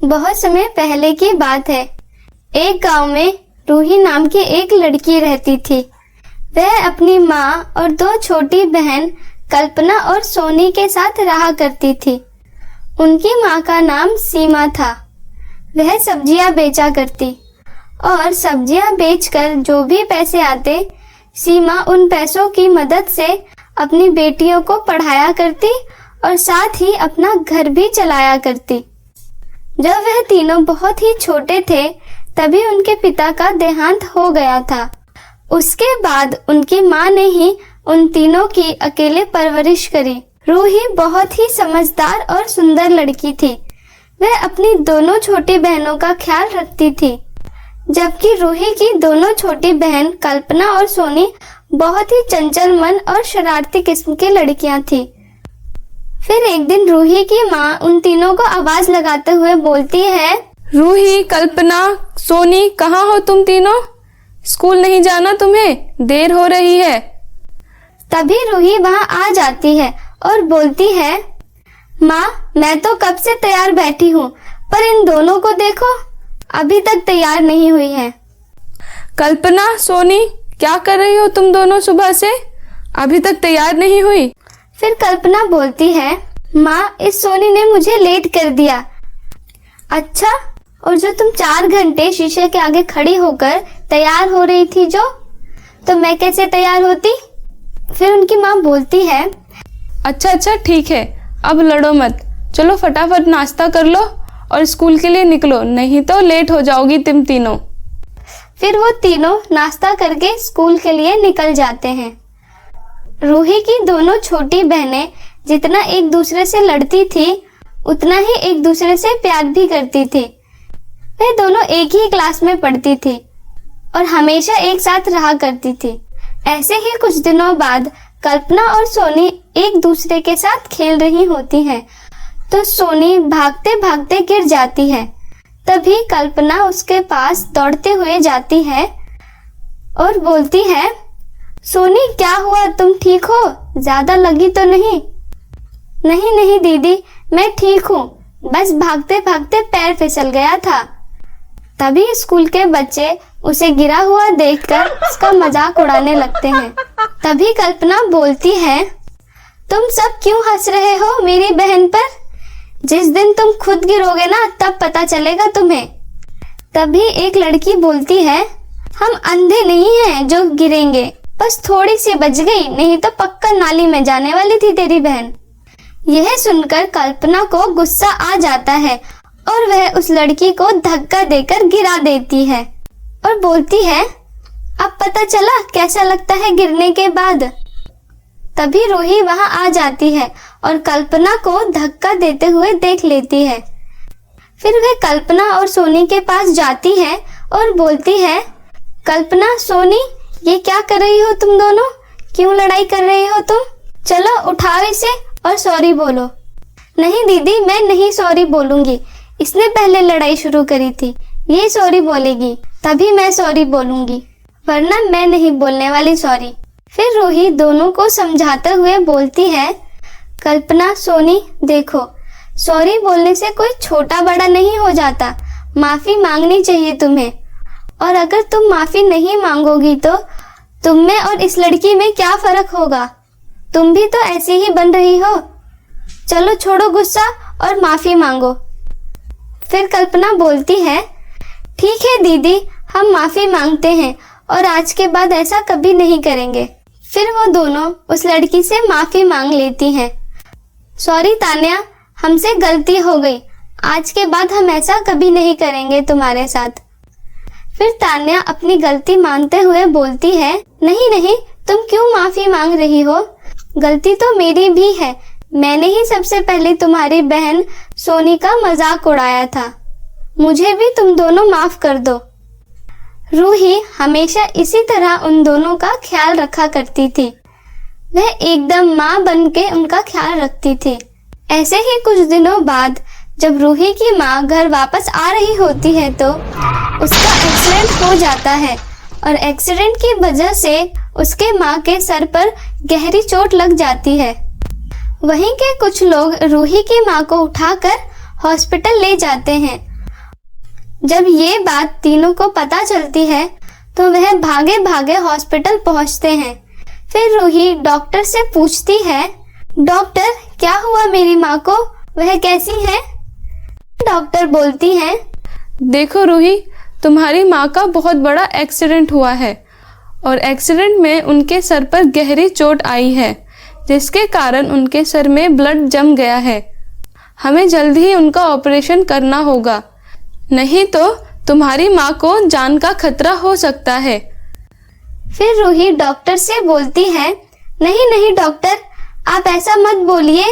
बहुत समय पहले की बात है। एक गांव में रूही नाम की एक लड़की रहती थी। वह अपनी माँ और दो छोटी बहन कल्पना और सोनी के साथ रहा करती थी। उनकी माँ का नाम सीमा था। वह सब्जियां बेचा करती और सब्जियां बेचकर जो भी पैसे आते, सीमा उन पैसों की मदद से अपनी बेटियों को पढ़ाया करती और साथ ही अपना घर भी चलाया करती। जब वह तीनों बहुत ही छोटे थे तभी उनके पिता का देहांत हो गया था। उसके बाद उनकी माँ ने ही उन तीनों की अकेले परवरिश करी। रूही बहुत ही समझदार और सुंदर लड़की थी। वह अपनी दोनों छोटी बहनों का ख्याल रखती थी, जबकि रूही की दोनों छोटी बहन कल्पना और सोनी बहुत ही चंचल मन और शरारती किस्म की लड़कियां थी। फिर एक दिन रूही की माँ उन तीनों को आवाज लगाते हुए बोलती है, रूही, कल्पना, सोनी, कहाँ हो तुम तीनों? स्कूल नहीं जाना तुम्हें? देर हो रही है। तभी रूही वहाँ आ जाती है और बोलती है, माँ, मैं तो कब से तैयार बैठी हूँ, पर इन दोनों को देखो, अभी तक तैयार नहीं हुई है। कल्पना, सोनी, क्या कर रही हो तुम दोनों सुबह से? अभी तक तैयार नहीं हुई? फिर कल्पना बोलती है, माँ, इस सोनी ने मुझे लेट कर दिया। अच्छा, और जो तुम 4 घंटे शीशे के आगे खड़ी होकर तैयार हो रही थी तो मैं कैसे तैयार होती? फिर उनकी माँ बोलती है, अच्छा ठीक है, अब लड़ो मत। चलो फटाफट नाश्ता कर लो और स्कूल के लिए निकलो, नहीं तो लेट हो जाओगी तुम तीनों। फिर वो तीनों नाश्ता करके स्कूल के लिए निकल जाते हैं। रूही की दोनों छोटी बहनें जितना एक दूसरे से लड़ती थी उतना ही एक दूसरे से प्यार भी करती थी। वे दोनों एक ही क्लास में पढ़ती थी और हमेशा एक साथ रहा करती थी। ऐसे ही कुछ दिनों बाद कल्पना और सोनी एक दूसरे के साथ खेल रही होती हैं, तो सोनी भागते भागते गिर जाती है। तभी कल्पना उसके पास दौड़ते हुए जाती है और बोलती है, सोनी, क्या हुआ? तुम ठीक हो? ज्यादा लगी तो नहीं? नहीं दीदी, मैं ठीक हूँ, बस भागते भागते पैर फिसल गया था। तभी स्कूल के बच्चे उसे गिरा हुआ देखकर उसका मजाक उड़ाने लगते हैं। तभी कल्पना बोलती है, तुम सब क्यों हंस रहे हो मेरी बहन पर? जिस दिन तुम खुद गिरोगे ना तब पता चलेगा तुम्हें। तभी एक लड़की बोलती है, हम अंधे नहीं हैं जो गिरेंगे, बस थोड़ी सी बच गई, नहीं तो पक्का नाली में जाने वाली थी तेरी बहन। यह सुनकर कल्पना को गुस्सा आ जाता है और वह उस लड़की को धक्का देकर गिरा देती है और बोलती है, अब पता चला कैसा लगता है गिरने के बाद। तभी रूही वहां आ जाती है और कल्पना को धक्का देते हुए देख लेती है। फिर वह कल्पना और सोनी के पास जाती है और बोलती है, कल्पना, सोनी, ये क्या कर रही हो तुम दोनों? क्यों लड़ाई कर रही हो तुम? चलो उठाओ इसे और सॉरी बोलो। नहीं दीदी, मैं नहीं सॉरी बोलूंगी, इसने पहले लड़ाई शुरू करी थी, ये सॉरी बोलेगी तभी मैं सॉरी बोलूंगी, वरना मैं नहीं बोलने वाली सॉरी। फिर रूही दोनों को समझाते हुए बोलती है, कल्पना, सोनी, देखो, सॉरी बोलने से कोई छोटा बड़ा नहीं हो जाता, माफी मांगनी चाहिए तुम्हें। और अगर तुम माफी नहीं मांगोगी तो तुम में और इस लड़की में क्या फर्क होगा? तुम भी तो ऐसी ही बन रही हो। चलो छोड़ो गुस्सा और माफी मांगो। फिर कल्पना बोलती है, ठीक है दीदी, हम माफी मांगते हैं और आज के बाद ऐसा कभी नहीं करेंगे। फिर वो दोनों उस लड़की से माफी मांग लेती हैं। सॉरी तान्या, हमसे गलती हो गई, आज के बाद हम ऐसा कभी नहीं करेंगे तुम्हारे साथ। फिर तान्या अपनी गलती मानते हुए बोलती है, नहीं, तुम क्यों माफी मांग रही हो? गलती तो मेरी भी है, मैंने ही सबसे पहले तुम्हारी बहन सोनी का मजाक उड़ाया था, मुझे भी तुम दोनों माफ कर दो। रूही हमेशा इसी तरह उन दोनों का ख्याल रखा करती थी। वह एकदम माँ बन के उनका ख्याल रखती थी। ऐसे ही कुछ दिनों बाद जब रूही की माँ घर वापस आ रही होती है तो उसका एक्सीडेंट हो जाता है और एक्सीडेंट की वजह से उसके माँ के सर पर गहरी चोट लग जाती है। वहीं के कुछ लोग रूही की माँ को उठाकर हॉस्पिटल ले जाते हैं जब ये बात तीनों को पता चलती है तो वह भागे भागे हॉस्पिटल पहुंचते हैं। फिर रूही डॉक्टर से पूछती है, डॉक्टर क्या हुआ मेरी माँ को, वह कैसी है? डॉक्टर बोलती है, देखो रूही, तुम्हारी माँ का बहुत बड़ा एक्सीडेंट हुआ है और एक्सीडेंट में उनके सर पर गहरी चोट आई है, जिसके कारण उनके सर में ब्लड जम गया है। हमें जल्द ही उनका ऑपरेशन करना होगा, नहीं तो तुम्हारी माँ को जान का खतरा हो सकता है। फिर रूही डॉक्टर से बोलती है, नहीं नहीं डॉक्टर, आप ऐसा मत बोलिए,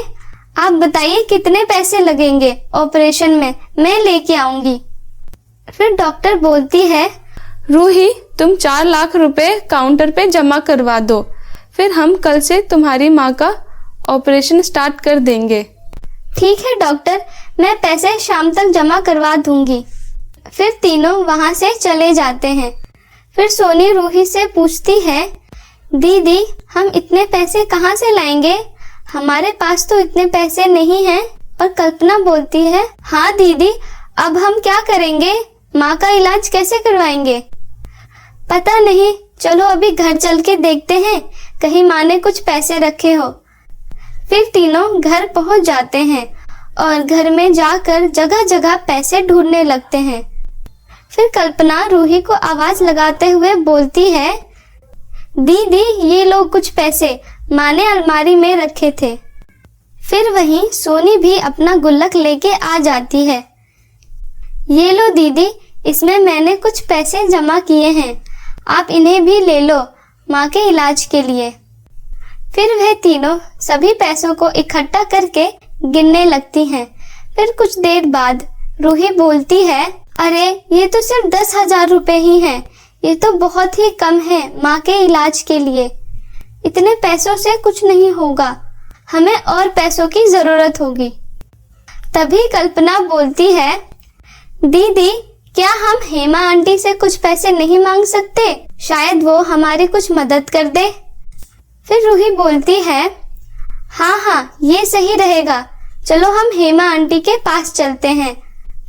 आप बताइए कितने पैसे लगेंगे ऑपरेशन में, मैं लेके आऊंगी। फिर डॉक्टर बोलती है, रूही तुम 4 लाख रुपए काउंटर पे जमा करवा दो, फिर हम कल से तुम्हारी माँ का ऑपरेशन स्टार्ट कर देंगे। ठीक है डॉक्टर, मैं पैसे शाम तक जमा करवा दूंगी। फिर तीनों वहां से चले जाते हैं। फिर सोनी रूही से पूछती है, दीदी हम इतने पैसे कहाँ से लाएंगे, हमारे पास तो इतने पैसे नहीं हैं। और कल्पना बोलती है, हाँ दीदी, अब हम क्या करेंगे, माँ का इलाज कैसे करवाएंगे? पता नहीं, चलो अभी घर चल के देखते हैं, कहीं माँ ने कुछ पैसे रखे हो। फिर तीनों घर पहुंच जाते हैं और घर में जाकर जगह जगह पैसे ढूंढने लगते हैं। फिर कल्पना रूही को आवाज लगाते हुए बोलती है, दीदी ये लो कुछ पैसे, माँ ने अलमारी में रखे थे। फिर वहीं सोनी भी अपना गुल्लक लेके आ जाती है। ये लो दीदी, इसमें मैंने कुछ पैसे जमा किए हैं, आप इन्हें भी ले लो माँ के इलाज के लिए। फिर वह तीनों सभी पैसों को इकट्ठा करके गिनने लगती हैं। फिर कुछ देर बाद रूही बोलती है, अरे ये तो सिर्फ 10,000 रुपए ही हैं, ये तो बहुत ही कम है माँ के इलाज के लिए, इतने पैसों से कुछ नहीं होगा, हमें और पैसों की जरूरत होगी। तभी कल्पना बोलती है, दीदी क्या हम हेमा आंटी से कुछ पैसे नहीं मांग सकते, शायद वो हमारी कुछ मदद कर दे। फिर रूही बोलती है, हाँ हाँ ये सही रहेगा, चलो हम हेमा आंटी के पास चलते हैं।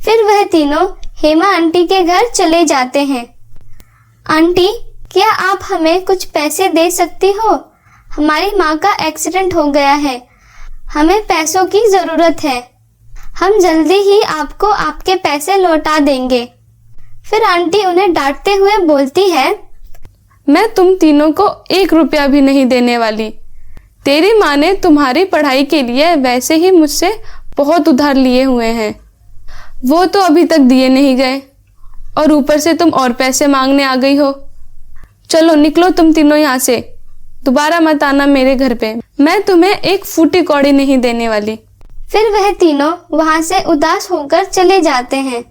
फिर वह तीनों हेमा आंटी के घर चले जाते हैं। आंटी क्या आप हमें कुछ पैसे दे सकती हो, हमारी माँ का एक्सीडेंट हो गया है, हमें पैसों की जरूरत है, हम जल्दी ही आपको आपके पैसे लौटा देंगे। फिर आंटी उन्हें डांटते हुए बोलती है, मैं तुम तीनों को 1 रुपया भी नहीं देने वाली, तेरी माँ ने तुम्हारी पढ़ाई के लिए वैसे ही मुझसे बहुत उधार लिए हुए हैं, वो तो अभी तक दिए नहीं गए और ऊपर से तुम और पैसे मांगने आ गई हो। चलो निकलो तुम तीनों यहाँ से, दोबारा मत आना मेरे घर पे, मैं तुम्हें एक फूटी कौड़ी नहीं देने वाली। फिर वह तीनों वहां से उदास होकर चले जाते हैं।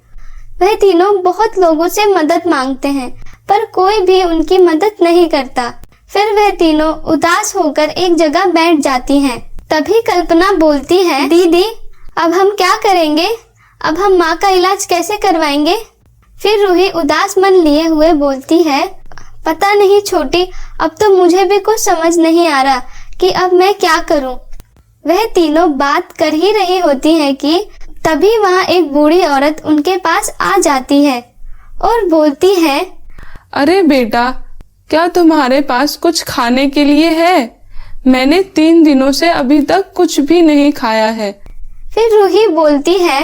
वह तीनों बहुत लोगों से मदद मांगते हैं पर कोई भी उनकी मदद नहीं करता। फिर वह तीनों उदास होकर एक जगह बैठ जाती हैं। तभी कल्पना बोलती है, दीदी अब हम क्या करेंगे, अब हम माँ का इलाज कैसे करवाएंगे? फिर रूही उदास मन लिए हुए बोलती है, पता नहीं छोटी, अब तो मुझे भी कुछ समझ नहीं आ रहा कि अब मैं क्या करूं। वह तीनों बात कर ही रही होती है कि तभी वहाँ एक बूढ़ी औरत उनके पास आ जाती है और बोलती है, अरे बेटा, क्या तुम्हारे पास कुछ खाने के लिए है? मैंने 3 दिनों से अभी तक कुछ भी नहीं खाया है। फिर रूही बोलती है,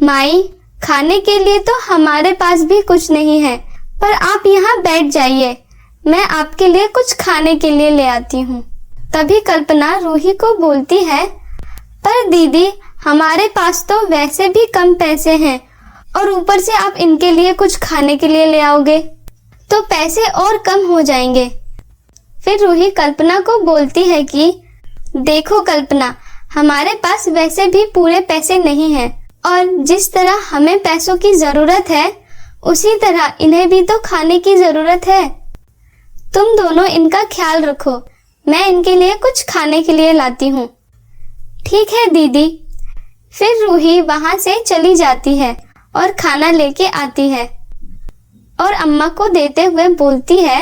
माई खाने के लिए तो हमारे पास भी कुछ नहीं है, पर आप यहाँ बैठ जाइए, मैं आपके लिए कुछ खाने के लिए ले आती हूँ। तभी कल्पना रूही को बोलती है, पर दीदी हमारे पास तो वैसे भी कम पैसे हैं और ऊपर से आप इनके लिए कुछ खाने के लिए ले आओगे तो पैसे और कम हो जाएंगे। फिर रूही कल्पना को बोलती है कि देखो कल्पना, हमारे पास वैसे भी पूरे पैसे नहीं हैं और जिस तरह हमें पैसों की जरूरत है उसी तरह इन्हें भी तो खाने की जरूरत है। तुम दोनों इनका ख्याल रखो, मैं इनके लिए कुछ खाने के लिए लाती हूँ। ठीक है दीदी। फिर रूही वहां से चली जाती है और खाना लेके आती है और अम्मा को देते हुए बोलती है,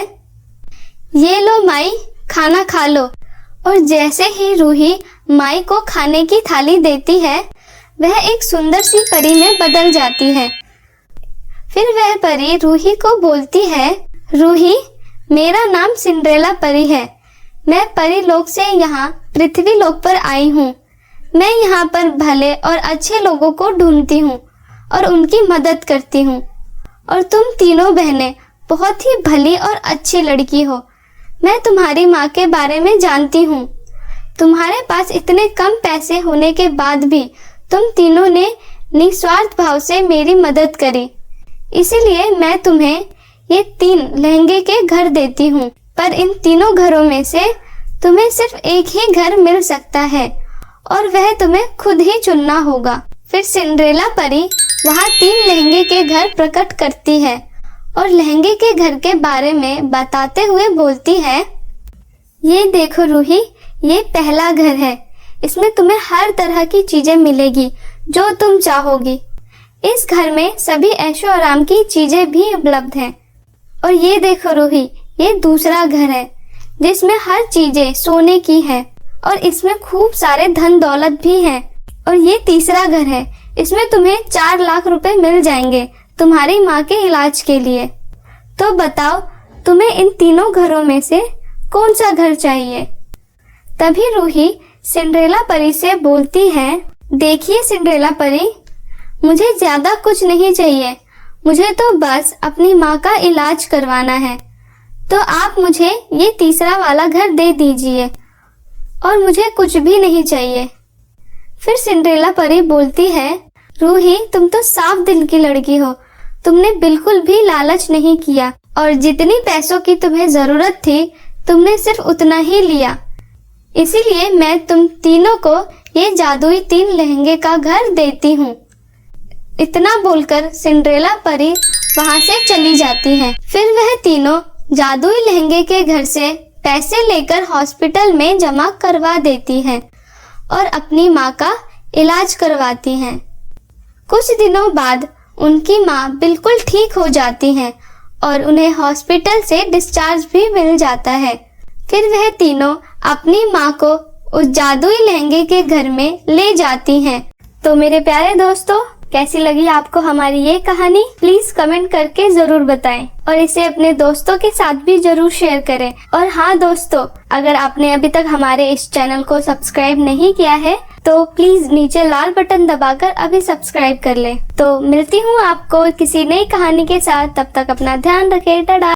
ये लो माई, खाना खा लो। और जैसे ही रूही माई को खाने की थाली देती है वह एक सुंदर सी परी में बदल जाती है। फिर वह परी रूही को बोलती है, रूही, मेरा नाम सिंड्रेला परी है। मैं परी लोक से यहाँ पृथ्वी लोक पर आई हूँ। मैं यहाँ पर भले और अच्छे लोगों को ढूंढती हूँ और उनकी मदद करती हूँ। और तुम तीनों बहनें बहुत ही भली और अच्छी लड़की हो। मैं तुम्हारी माँ के बारे में जानती हूँ। तुम्हारे पास इतने कम पैसे होने के बाद भी तुम तीनों ने निस्वार्थ भाव से मेरी मदद करी। इसीलिए मैं तुम्हें ये 3 लहंगे के घर देती हूँ। पर इन तीनों घरों में से तुम्हें सिर्फ एक ही घर मिल सकता है और वह तुम्हें खुद ही चुनना होगा। फिर सिंड्रेला परी वहाँ 3 लहंगे के घर प्रकट करती है और लहंगे के घर के बारे में बताते हुए बोलती है, ये देखो रूही, ये पहला घर है। इसमें तुम्हें हर तरह की चीजें मिलेगी जो तुम चाहोगी। इस घर में सभी ऐशो आराम की चीजें भी उपलब्ध हैं। और ये देखो रूही, ये दूसरा घर है जिसमें हर चीजें सोने की है और इसमें खूब सारे धन दौलत भी है। और ये तीसरा घर है, इसमें तुम्हें 4 लाख रुपए मिल जाएंगे तुम्हारी माँ के इलाज के लिए। तो बताओ, तुम्हें इन तीनों घरों में से कौन सा घर चाहिए? तभी रूही सिंड्रेला परी से बोलती है, देखिए सिंड्रेला परी, मुझे ज्यादा कुछ नहीं चाहिए। मुझे तो बस अपनी माँ का इलाज करवाना है। तो आप मुझे ये तीसरा वाला घर दे दीजिए और मुझे कुछ भी नहीं चाहिए। फिर सिंड्रेला परी बोलती है, रूही, तुम तो साफ दिल की लड़की हो। तुमने बिल्कुल भी लालच नहीं किया और जितनी पैसों की तुम्हें जरूरत थी तुमने सिर्फ उतना ही लिया। इसीलिए मैं तुम तीनों को ये जादुई 3 लहंगे का घर देती हूँ। इतना बोलकर सिंड्रेला परी वहाँ से चली जाती है। फिर वह तीनों जादुई लहंगे के घर से पैसे लेकर हॉस्पिटल में जमा करवा देती हैं और अपनी माँ का इलाज करवाती हैं। कुछ दिनों बाद उनकी माँ बिल्कुल ठीक हो जाती हैं और उन्हें हॉस्पिटल से डिस्चार्ज भी मिल जाता है। फिर वह तीनों अपनी माँ को उस जादुई लहंगे के घर में ले जाती हैं। तो मेरे प्यारे दोस्तों, कैसी लगी आपको हमारी ये कहानी? प्लीज कमेंट करके जरूर बताएं और इसे अपने दोस्तों के साथ भी जरूर शेयर करें। और हाँ दोस्तों, अगर आपने अभी तक हमारे इस चैनल को सब्सक्राइब नहीं किया है तो प्लीज नीचे लाल बटन दबाकर अभी सब्सक्राइब कर लें। तो मिलती हूँ आपको किसी नई कहानी के साथ। तब तक अपना ध्यान रखें। टाटा।